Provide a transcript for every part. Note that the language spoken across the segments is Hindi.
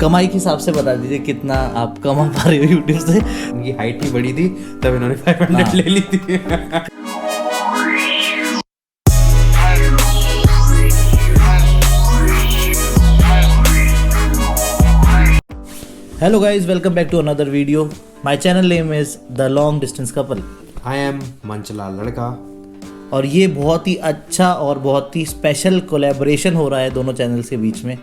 कमाई के हिसाब से बता दीजिए कितना आप कमा पा रहे हो यूट्यूब से। इनकी हाइट ही बड़ी थी तब इन्होंने 500 ले ली थी। Hello guys, welcome back to another video. My channel name is the long distance couple. I am मंचलाल लड़का। और ये बहुत ही अच्छा और बहुत ही स्पेशल कोलैबोरेशन हो रहा है दोनों चैनल्स के बीच में।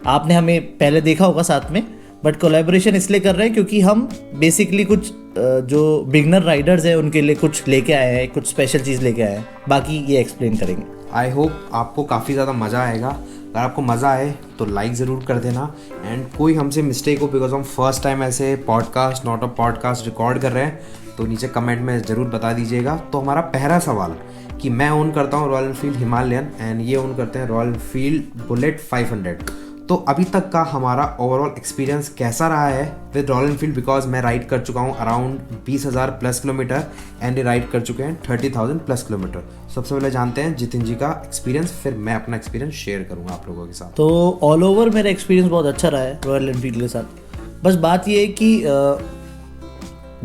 आपने हमें पहले देखा होगा साथ में, बट कोलैबोरेशन इसलिए कर रहे हैं क्योंकि हम बेसिकली कुछ जो बिगनर राइडर्स हैं उनके लिए कुछ लेके आए हैं, कुछ स्पेशल चीज़ लेके आए हैं। बाकी ये एक्सप्लेन करेंगे। आई होप आपको काफ़ी ज़्यादा मज़ा आएगा। अगर आपको मज़ा आए तो लाइक ज़रूर कर देना। एंड कोई हमसे मिस्टेक हो, बिकॉज हम फर्स्ट टाइम ऐसे podcast not a podcast record कर रहे हैं, तो नीचे कमेंट में ज़रूर बता दीजिएगा। तो हमारा पहला सवाल कि मैं ओन करता हूँ रॉयल एनफील्ड हिमालयन एंड ये ओन करते हैं रॉयल एनफील्ड बुलेट 500। तो अभी तक का हमारा ओवरऑल एक्सपीरियंस कैसा रहा है विद रॉयल एनफील्ड, बिकॉज मैं राइड कर चुका हूँ अराउंड 20,000 प्लस किलोमीटर एंड ये राइड कर चुके हैं 30,000 प्लस किलोमीटर। सबसे पहले जानते हैं जितिन जी का एक्सपीरियंस, फिर मैं अपना एक्सपीरियंस शेयर करूँगा आप लोगों के साथ। तो ऑल ओवर मेरा एक्सपीरियंस बहुत अच्छा रहा है रॉयल एनफील्ड के साथ। बस बात ये है कि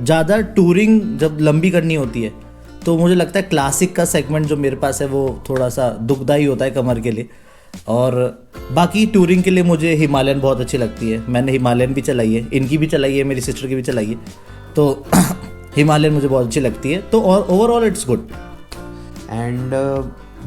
ज़्यादा टूरिंग जब लंबी करनी होती है तो मुझे लगता है क्लासिक का सेगमेंट जो मेरे पास है वो थोड़ा सा दुखदाई होता है कमर के लिए। और बाकी टूरिंग के लिए मुझे हिमालयन बहुत अच्छी लगती है। मैंने हिमालयन भी चलाई है, इनकी भी चलाई है, मेरी सिस्टर की भी चलाई है, तो हिमालयन मुझे बहुत अच्छी लगती है। तो और ओवरऑल इट्स गुड एंड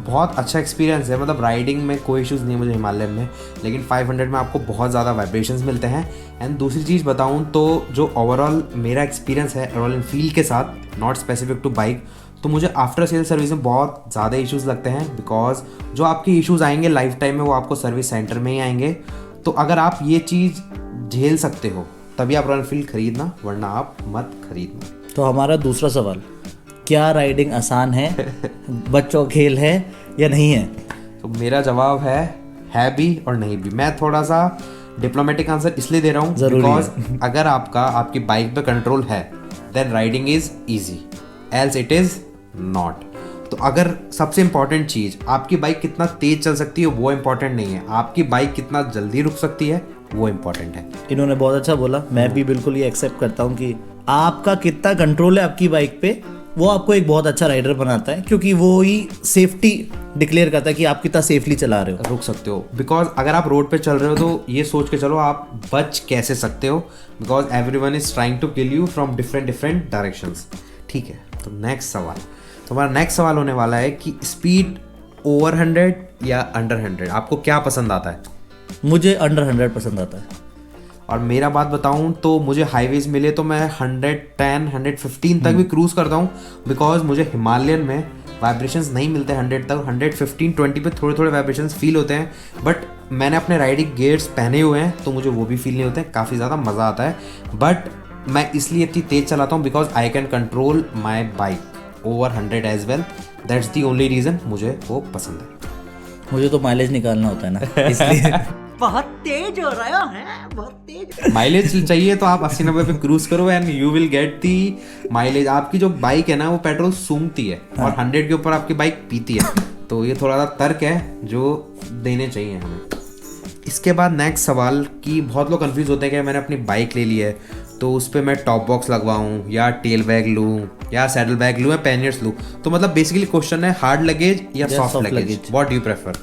बहुत अच्छा एक्सपीरियंस है। मतलब राइडिंग में कोई इश्यूज़ नहीं है मुझे हिमालयन में, लेकिन 500 में आपको बहुत ज़्यादा वाइब्रेशंस मिलते हैं। एंड दूसरी चीज़ बताऊं तो जो ओवरऑल मेरा एक्सपीरियंस है रॉयल एनफील्ड के साथ, नॉट स्पेसिफिक टू बाइक, तो मुझे आफ्टर सेल सर्विस में बहुत ज़्यादा इश्यूज़ लगते हैं। बिकॉज जो आपके इश्यूज़ आएंगे लाइफ टाइम में वो आपको सर्विस सेंटर में ही आएंगे। तो अगर आप ये चीज़ झेल सकते हो तभी आप रॉयल एनफील्ड खरीदना, वरना आप मत खरीदना। तो हमारा दूसरा सवाल, क्या राइडिंग आसान है, बच्चों का खेल है या नहीं है? तो मेरा जवाब है भी और नहीं भी। मैं थोड़ा सा डिप्लोमेटिक आंसर इसलिए दे रहा हूँ बिकॉज अगर आपकी बाइक पे कंट्रोल है then riding is easy, else it is not. तो अगर सबसे इंपॉर्टेंट चीज़ आपकी बाइक कितना तेज चल सकती है वो इंपॉर्टेंट नहीं है, आपकी बाइक कितना जल्दी रुक सकती है वो इंपॉर्टेंट है। इन्होंने बहुत अच्छा बोला, मैं भी बिल्कुल ये एक्सेप्ट करता हूँ कि आपका कितना कंट्रोल है आपकी बाइक पे वो आपको एक बहुत अच्छा राइडर बनाता है, क्योंकि वो ही सेफ्टी डिक्लेयर करता है कि आप कितना सेफली चला रहे हो, रुक सकते हो। बिकॉज अगर आप रोड पे चल रहे हो तो ये सोच के चलो आप बच कैसे सकते हो, because everyone is trying to kill you from different directions. ठीक है, तो नेक्स्ट सवाल, तो हमारा नेक्स्ट सवाल होने वाला है कि स्पीड ओवर 100 या अंडर 100 आपको क्या पसंद आता है? मुझे अंडर 100 पसंद आता है। और मेरा बात बताऊं तो मुझे हाईवेज मिले तो मैं 110 115 तक भी क्रूज करता हूं, बिकॉज मुझे हिमालयन में वाइब्रेशंस नहीं मिलते 100 तक। 115 20 पे थोड़े थोड़े वाइब्रेशंस फील होते हैं, बट मैंने अपने राइडिंग गियर्स पहने हुए हैं तो मुझे वो भी फील नहीं होते हैं। काफ़ी ज़्यादा मज़ा आता है, बट मैं इसलिए इतनी तेज़ चलाता हूँ because I can control my bike over 100 as well. That's the only reason मुझे वो पसंद है। मुझे तो माइलेज निकालना होता है ना, इसलिए बहुत तेज हो रहा है, बहुत तेज माइलेज चाहिए तो आप 80-90 पे क्रूज करो and you will get the mileage. आपकी जो बाइक है ना वो पेट्रोल सूंघती है और 100 के ऊपर आपकी बाइक पीती है, तो ये थोड़ा सा तर्क है जो देने चाहिए हमें। इसके बाद नेक्स्ट सवाल कि बहुत लोग कंफ्यूज होते हैं कि मैंने अपनी बाइक ले ली है तो उस पर मैं टॉप बॉक्स लगवाऊँ या टेल बैग लूँ या सैडल बैग लूँ या पैनियर्स लूँ। तो मतलब बेसिकली क्वेश्चन है हार्ड लगेज या soft luggage, what do you prefer?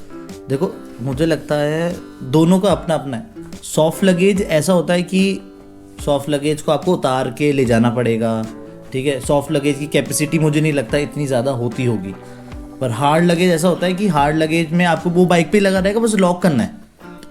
देखो, मुझे लगता है दोनों का अपना अपना है। सॉफ्ट लगेज ऐसा होता है कि सॉफ्ट लगेज को आपको उतार के ले जाना पड़ेगा, ठीक है। सॉफ्ट लगेज की कैपेसिटी मुझे नहीं लगता इतनी ज़्यादा होती होगी। पर हार्ड लगेज ऐसा होता है कि हार्ड लगेज में आपको वो बाइक पे लगा रहेगा, बस लॉक करना है,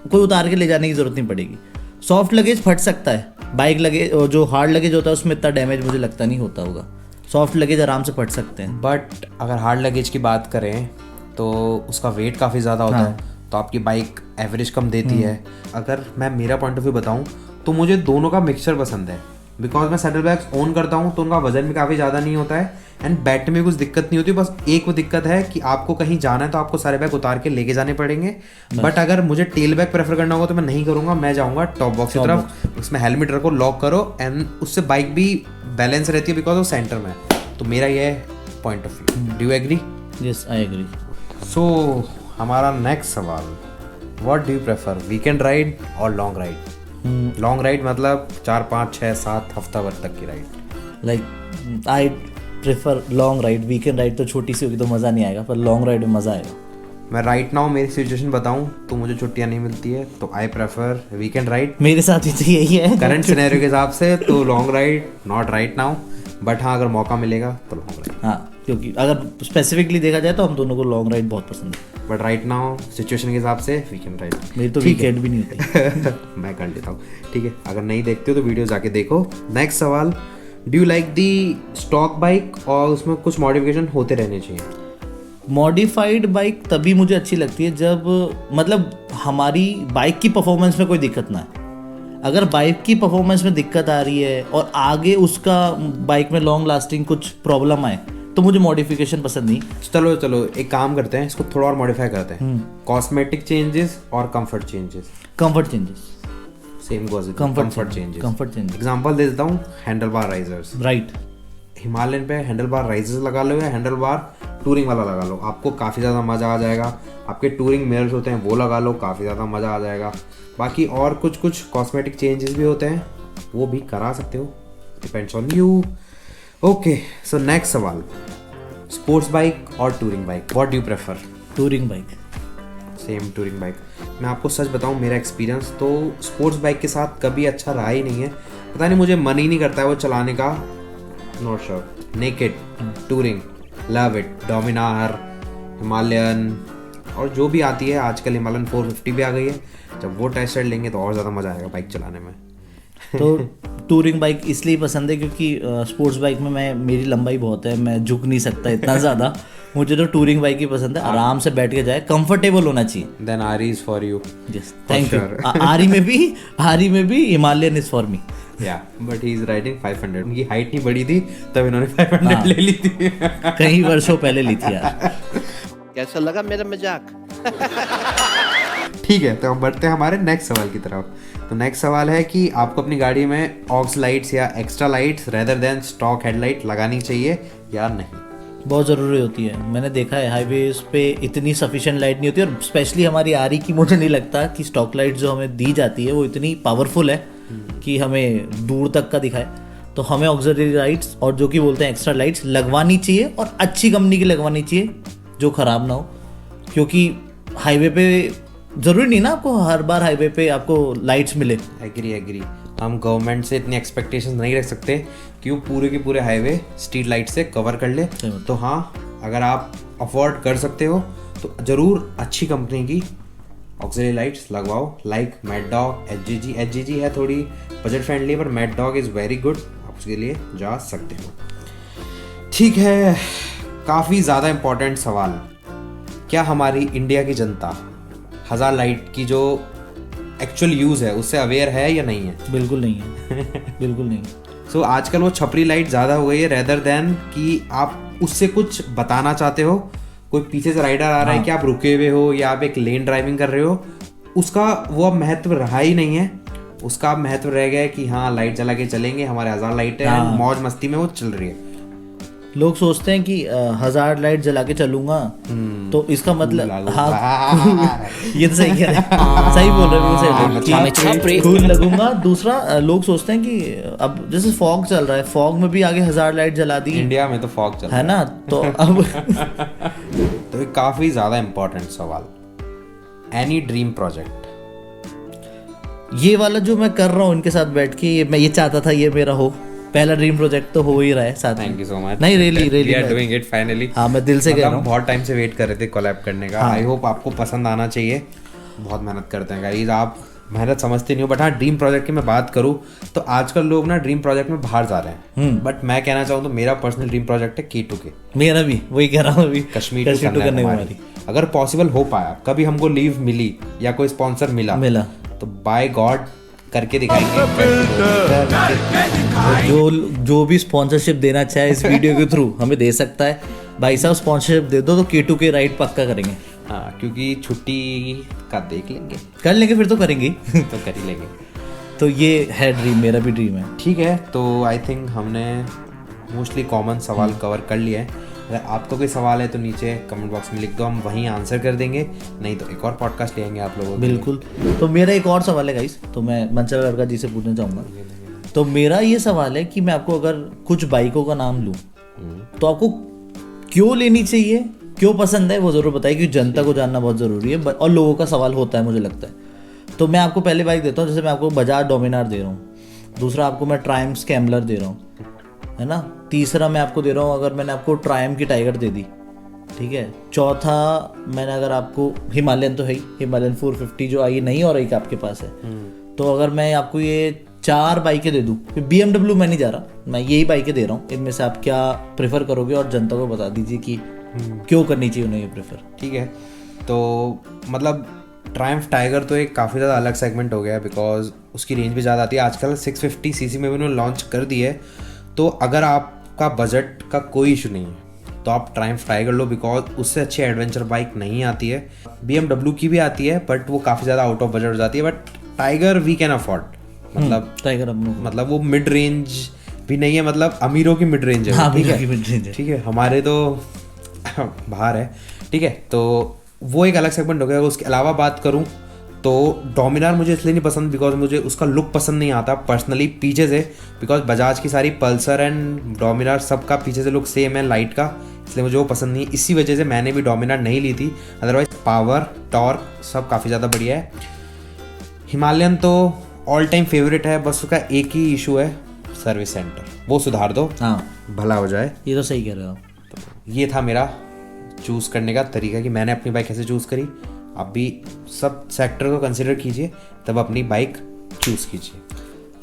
कोई उतार के ले जाने की ज़रूरत नहीं पड़ेगी। सॉफ्ट लगेज फट सकता है, बाइक लगेज जो हार्ड लगेज होता है उसमें इतना डैमेज मुझे लगता नहीं होता होगा। सॉफ्ट लगेज आराम से फट सकते हैं। बट अगर हार्ड लगेज की बात करें तो उसका वेट काफ़ी ज़्यादा होता है, तो आपकी बाइक एवरेज कम देती है। अगर मैं मेरा पॉइंट ऑफ व्यू बताऊं तो मुझे दोनों का मिक्सचर पसंद है, बिकॉज मैं सैडल बैग्स ओन करता हूं तो उनका वजन भी काफ़ी ज़्यादा नहीं होता है एंड बैठ में कुछ दिक्कत नहीं होती। बस एक वो दिक्कत है कि आपको कहीं जाना है तो आपको सारे बैग उतार के लेके जाने पड़ेंगे। बट अगर मुझे टेल बैग प्रेफर करना होगा तो मैं नहीं करूँगा, मैं जाऊँगा टॉप बॉक्स की तरफ। उसमें हेलमेट रखो, लॉक करो एंड उससे बाइक भी बैलेंस रहती है बिकॉज वो सेंटर में है। तो मेरा ये point of view. Do you agree? Yes, I agree. So हमारा नेक्स्ट सवाल, what do you prefer, weekend ride और लॉन्ग राइड? लॉन्ग राइड मतलब 4, 5, 6, 7 हफ्ता भर तक की ride. Like I prefer long ride. Weekend ride तो छोटी सी होगी तो मज़ा नहीं आएगा, पर लॉन्ग राइड में मज़ा आएगा। मैं राइट नाउ मेरी सिचुएशन बताऊं तो मुझे छुट्टियां नहीं मिलती है, तो आई प्रेफर वीकेंड राइड। मेरे साथ ही तो यही है करंट सिनेरियो के हिसाब से तो long ride not right now, but हाँ अगर मौका मिलेगा तो लॉन्ग राइड। हाँ, क्योंकि अगर स्पेसिफिकली देखा जाए तो हम दोनों को लॉन्ग राइड बहुत पसंद है। बट राइट नाउ सिचुएशन के हिसाब से वीकेंड राइड। मेरी तो वीकेंड भी नहीं होती। मैं कर लेता हूँ, ठीक है। अगर नहीं देखते हो तो वीडियो जाके देखो। नेक्स्ट सवाल, do you like the stock bike और उसमें कुछ मॉडिफिकेशन होते रहने चाहिए? मॉडिफाइड बाइक तभी मुझे अच्छी लगती है जब मतलब हमारी बाइक की परफॉर्मेंस में कोई दिक्कत ना है। अगर बाइक की परफॉर्मेंस में दिक्कत आ रही है और आगे उसका बाइक में लॉन्ग लास्टिंग कुछ प्रॉब्लम आए तो मुझे मॉडिफिकेशन पसंद नहीं। चलो एक काम करते हैं, इसको थोड़ा और मॉडिफाई करते हैं। कॉस्मेटिक चेंजेस और comfort changes. Comfort changes, same goes comfort changes. Comfort changes. Example दे देता हूँ, handle bar risers. Right, Himalayan पे हैंडल बार राइजर्स लगा लो या हैंडल बार टूरिंग वाला लगा लो, आपको काफ़ी ज़्यादा मज़ा आ जाएगा। आपके टूरिंग मिरर्स होते हैं वो लगा लो, काफ़ी ज़्यादा मज़ा आ जाएगा। बाकी और कुछ कॉस्मेटिक चेंजेस भी होते हैं, वो भी करा सकते हो, depends on you. Okay, so next सवाल, स्पोर्ट्स बाइक और touring bike, what do you prefer? Touring bike. Same touring bike. मैं आपको सच बताऊं, मेरा एक्सपीरियंस तो स्पोर्ट्स बाइक के साथ कभी अच्छा रहा ही नहीं है। पता नहीं, मुझे मन ही नहीं करता है वो चलाने का। Not sure. Naked, touring, love it. Dominar, Himalayan और जो भी आती है आजकल, हिमालयन 450 भी आ गई है। जब वो टेस्ट राइड लेंगे तो और ज़्यादा मज़ा आएगा बाइक चलाने में। तो टूरिंग बाइक इसलिए पसंद है क्योंकि स्पोर्ट्स बाइक में मेरी लंबाई बहुत है, मैं झुक नहीं सकता इतना ज़्यादा। मुझे तो टूरिंग बाइक ही पसंद है, आराम से बैठ के जाए, कंफर्टेबल होना चाहिए। देन आरी is for you. Yes, thank you. आरी में भी हिमालयन इज फॉर मी। या बट ही इज राइडिंग 500। उनकी हाइट नहीं बढ़ी थी तब इन्होंने 500 ले ली थी। कई वर्षों पहले ली थी यार। कैसा लगा मेरा मजाक? ठीक है, तो हम बढ़ते हैं हमारे नेक्स्ट सवाल की तरफ। तो नेक्स्ट सवाल है कि आपको अपनी गाड़ी में ऑक्स लाइट्स या extra lights rather than stock headlight लगानी चाहिए या नहीं? बहुत ज़रूरी होती है। मैंने देखा है हाईवेज पे इतनी सफिशिएंट लाइट नहीं होती, और स्पेशली हमारी आरी की मुझे नहीं लगता कि स्टॉक लाइट जो हमें दी जाती है वो इतनी पावरफुल है कि हमें दूर तक का दिखाए। तो हमें ऑक्सिलरी लाइट्स और जो कि बोलते हैं एक्स्ट्रा लाइट्स लगवानी चाहिए, और अच्छी कंपनी की लगवानी चाहिए जो ख़राब ना हो। क्योंकि हाईवे पे ज़रूरी नहीं ना आपको हर बार हाईवे पे आपको लाइट्स मिले। एग्री। हम गवर्नमेंट से इतनी एक्सपेक्टेशंस नहीं रख सकते कि वो पूरे के पूरे हाईवे स्ट्रीट लाइट से कवर कर ले। तो हाँ, अगर आप अफोर्ड कर सकते हो तो ज़रूर अच्छी कंपनी की ऑक्सिलरी लाइट्स लगवाओ, लाइक मैड डॉग, एचजीजी है थोड़ी बजट फ्रेंडली, पर Mad Dog is very good, आप उसके लिए जा सकते हो। ठीक है, काफ़ी ज़्यादा इम्पोर्टेंट सवाल, क्या हमारी इंडिया की जनता 1000 लाइट की जो एक्चुअल यूज़ है उससे अवेयर है या नहीं है? बिल्कुल नहीं है। बिल्कुल नहीं। सो आजकल वो छपरी लाइट ज़्यादा हो गई है रेदर देन कि आप उससे कुछ बताना चाहते हो। कोई पीछे से राइडर आ रहा है कि आप रुके हुए हो या आप एक लेन ड्राइविंग कर रहे हो, उसका वो अब महत्व रहा ही नहीं है। उसका अब महत्व रह गया है कि हाँ लाइट जला के चलेंगे, हमारे 1000 लाइटें हैं, मौज मस्ती में वो चल रही है। लोग सोचते हैं कि 1000 लाइट जला के चलूंगा तो इसका मतलब हाँ ये तो सही कह रहे हैं, सही बोल रहे हैं, कूल लगूंगा। दूसरा लोग सोचते हैं कि अब जैसे फॉग चल रहा है, फॉग में भी आगे 1000 लाइट जला दी, इंडिया में तो फॉग चल रहा है ना, तो अब तो एक काफी ज्यादा इंपॉर्टेंट सवाल, एनी ड्रीम प्रोजेक्ट? ये वाला जो मैं कर रहा हूँ इनके साथ बैठ के, मैं ये चाहता था ये मेरा हो। पहला ड्रीम प्रोजेक्ट तो हो ही रहा है साथ में। Thank you so much. नहीं really we are doing it finally. हाँ, मैं दिल से कह रहा हूँ। बहुत टाइम से वेट कर रहे थे कोलैब करने का। आई होप आपको पसंद आना चाहिए। बहुत मेहनत करते हैं गाइस, आप मेहनत समझते नहीं हो। बट हाँ, ड्रीम प्रोजेक्ट की मैं बात करूँ तो आजकल लोग ना ड्रीम प्रोजेक्ट में बाहर जा रहे हैं, बट मैं कहना चाहूँ तो मेरा पर्सनल ड्रीम प्रोजेक्ट है K2K। मेरा भी वही कह रहा हूँ अभी, कश्मीर टू करने वाली। अगर पॉसिबल हो पाया, कभी हमको लीव मिली या कोई स्पॉन्सर मिला तो बाय गॉड करके दिखाएंगे। जो भी स्पॉन्सरशिप देना चाहे इस वीडियो के थ्रू हमें दे सकता है। भाई साहब स्पॉन्सरशिप दे दो तो K2K राइड पक्का करेंगे। हाँ, क्योंकि छुट्टी का देख लेंगे, कर लेंगे, फिर तो करेंगे तो कर ही लेंगे। तो ये है ड्रीम, मेरा भी ड्रीम है। ठीक है, तो आई थिंक हमने मोस्टली कॉमन सवाल कवर कर लिया है। अगर आपको कोई सवाल है तो नीचे कमेंट बॉक्स में लिख दो, हम वहीं आंसर कर देंगे, नहीं तो एक और पॉडकास्ट लेंगे आप लोगों के लिए। बिल्कुल। तो मेरा एक और सवाल है गाइस, तो मैं मंचला लड़का जी से पूछना चाहूँगा। तो मेरा ये सवाल है कि मैं आपको अगर कुछ बाइकों का नाम लूँ तो आपको क्यों लेनी चाहिए, क्यों पसंद है, वो ज़रूर बताइए, क्योंकि जनता को जानना बहुत ज़रूरी है और लोगों का सवाल होता है मुझे लगता है। तो मैं आपको पहले बाइक देता हूँ, जैसे मैं आपको बजाज डोमिनार दे रहा हूँ, दूसरा आपको मैं ट्रायम्फ स्कैम्बलर दे रहा हूँ, है ना, तीसरा मैं आपको दे रहा हूँ अगर मैंने आपको ट्रायम्फ की टाइगर दे दी, ठीक है, चौथा मैंने अगर आपको हिमालयन तो है ही, हिमालयन 450 जो आई नहीं और एक आपके पास है, तो अगर मैं आपको ये 4 बाइकें दे दूँ, BMW मैं नहीं जा रहा, मैं यही बाइकें दे रहा हूँ, इनमें से आप क्या प्रेफर करोगे और जनता को बता दीजिए कि क्यों करनी चाहिए उन्हें ये प्रेफर। ठीक है, तो मतलब ट्रायम्फ टाइगर तो एक काफ़ी ज़्यादा अलग सेगमेंट हो गया है, बिकॉज उसकी रेंज भी ज़्यादा आती है। आजकल 650 सीसी में भी उन्होंने लॉन्च कर दी है, तो अगर आपका बजट का कोई इशू नहीं है तो आप ट्रायम्फ टाइगर लो, बिकॉज उससे अच्छी एडवेंचर बाइक नहीं आती है। BMW की भी आती है बट वो काफ़ी ज़्यादा आउट ऑफ बजट हो जाती है, but tiger we can afford, मतलब टाइगर मतलब वो मिड रेंज भी नहीं है, मतलब अमीरों की मिड रेंज है। हाँ, ठीक अमीरों की mid range है, है। ठीक है, हमारे तो बाहर है, ठीक है, तो वो एक अलग सेगमेंट हो गया। उसके अलावा बात करूं तो डोमिनार मुझे इसलिए नहीं पसंद बिकॉज मुझे उसका लुक पसंद नहीं आता पर्सनली पीछे से, बिकॉज बजाज की सारी पल्सर एंड डोमिनार सबका पीछे से लुक सेम है लाइट का, इसलिए मुझे वो पसंद नहीं है। इसी वजह से मैंने भी डोमिनार नहीं ली थी, अदरवाइज पावर टॉर्क सब काफ़ी ज़्यादा बढ़िया है। हिमालयन तो ऑल टाइम फेवरेट है, बस उसका एक ही इशू है, सर्विस सेंटर, वो सुधार दो, हाँ, भला हो जाए। ये तो सही कह रहे हो आप। तो ये था मेरा चूज़ करने का तरीका कि मैंने अपनी बाइक कैसे चूज़ करी। आप भी सब सेक्टर को कंसिडर कीजिए, तब अपनी बाइक चूज़ कीजिए।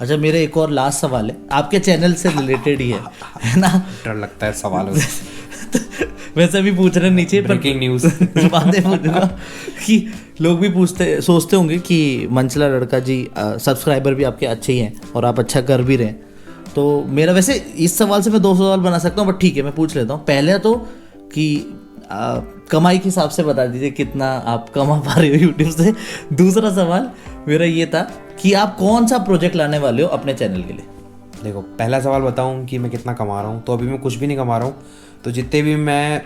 अच्छा, मेरा एक और लास्ट सवाल है, आपके चैनल से रिलेटेड ही है ना। डर लगता है सवालों से। वैसे भी पूछ रहे नीचे, ब्रेकिंग न्यूज़ बातें पूछूंगा कि लोग भी सोचते होंगे कि मंचला लड़का जी सब्सक्राइबर भी आपके अच्छे ही हैं और आप अच्छा कर भी रहे हैं। तो मेरा वैसे इस सवाल से मैं 2 सवाल बना सकता हूँ, बट ठीक है मैं पूछ लेता हूँ। पहले तो कि कमाई के हिसाब से बता दीजिए कितना आप कमा पा रहे हो यूट्यूब से। दूसरा सवाल मेरा ये था कि आप कौन सा प्रोजेक्ट लाने वाले हो अपने चैनल के लिए। देखो, पहला सवाल बताऊं कि मैं कितना कमा रहा हूं, तो अभी मैं कुछ भी नहीं कमा रहा हूं। तो जितने भी मैं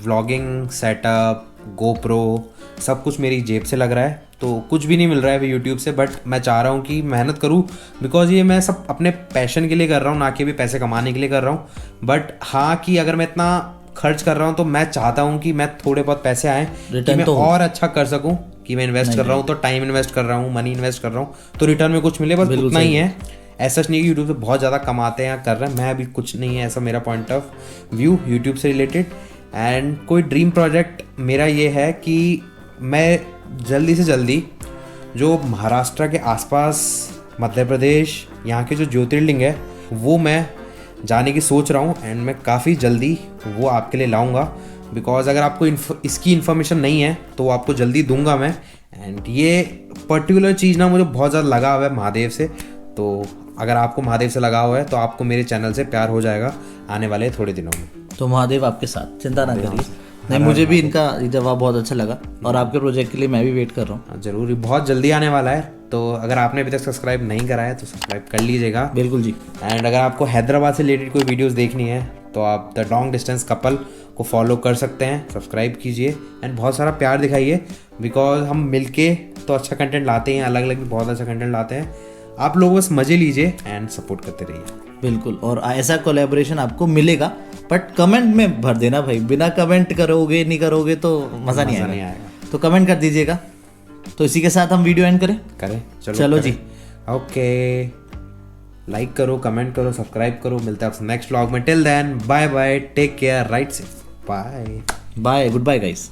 व्लॉगिंग सेटअप, गोप्रो, सब कुछ मेरी जेब से लग रहा है, तो कुछ भी नहीं मिल रहा है अभी यूट्यूब से। बट मैं चाह रहा हूँ कि मेहनत करूँ, बिकॉज ये मैं सब अपने पैशन के लिए कर रहा हूँ, ना कि भी पैसे कमाने के लिए कर रहा हूँ। बट हाँ, कि अगर मैं इतना खर्च कर रहा हूँ तो मैं चाहता हूँ कि मैं थोड़े बहुत पैसे आए कि मैं और अच्छा कर सकूँ, कि मैं इन्वेस्ट कर रहा हूँ तो टाइम इन्वेस्ट कर रहा हूँ, मनी इन्वेस्ट कर रहा हूँ, तो रिटर्न में कुछ मिले, बस उतना ही है। ऐसा नहीं कि यूट्यूब से बहुत ज़्यादा कमाते हैं या कर रहे हैं, मैं अभी कुछ नहीं है ऐसा मेरा पॉइंट ऑफ व्यू यूट्यूब से रिलेटेड। एंड कोई ड्रीम प्रोजेक्ट मेरा ये है कि मैं जल्दी से जल्दी जो महाराष्ट्र के आसपास, मध्य प्रदेश, यहाँ के जो ज्योतिर्लिंग है वो मैं जाने की सोच रहा हूँ, एंड मैं काफ़ी जल्दी वो आपके लिए लाऊंगा। बिकॉज अगर आपको इसकी इन्फॉर्मेशन नहीं है तो वो आपको जल्दी दूंगा मैं। एंड ये पर्टिकुलर चीज़ ना मुझे बहुत ज़्यादा लगा हुआ है महादेव से, तो अगर आपको महादेव से लगा हुआ है तो आपको मेरे चैनल से प्यार हो जाएगा आने वाले थोड़े दिनों में। तो महादेव आपके साथ, चिंता ना करिए। नहीं, मुझे भी इनका जवाब बहुत अच्छा लगा और आपके प्रोजेक्ट के लिए मैं भी वेट कर रहा हूँ। ज़रूर, बहुत जल्दी आने वाला है, तो अगर आपने अभी तक सब्सक्राइब नहीं करा है तो सब्सक्राइब कर लीजिएगा। बिल्कुल जी। एंड अगर आपको हैदराबाद से रिलेटेड कोई वीडियोस देखनी है तो आप द लॉन्ग डिस्टेंस कपल को फॉलो कर सकते हैं, सब्सक्राइब कीजिए एंड बहुत सारा प्यार दिखाइए, बिकॉज हम मिलके तो अच्छा कंटेंट लाते हैं, अलग अलग भी बहुत अच्छा कंटेंट लाते हैं। आप लोग बस मज़े लीजिए एंड सपोर्ट करते रहिए। बिल्कुल, और ऐसा कोलैबोरेशन आपको मिलेगा, बट कमेंट में भर देना भाई, बिना कमेंट करोगे नहीं करोगे तो मज़ा नहीं आएगा। तो कमेंट कर दीजिएगा। तो इसी के साथ हम वीडियो एंड करें। चलो जी, ओके, लाइक करो, कमेंट करो, सब्सक्राइब करो। मिलते हैं आपसे नेक्स्ट व्लॉग में। Till then bye bye, take care, ride safe, bye bye, good bye guys.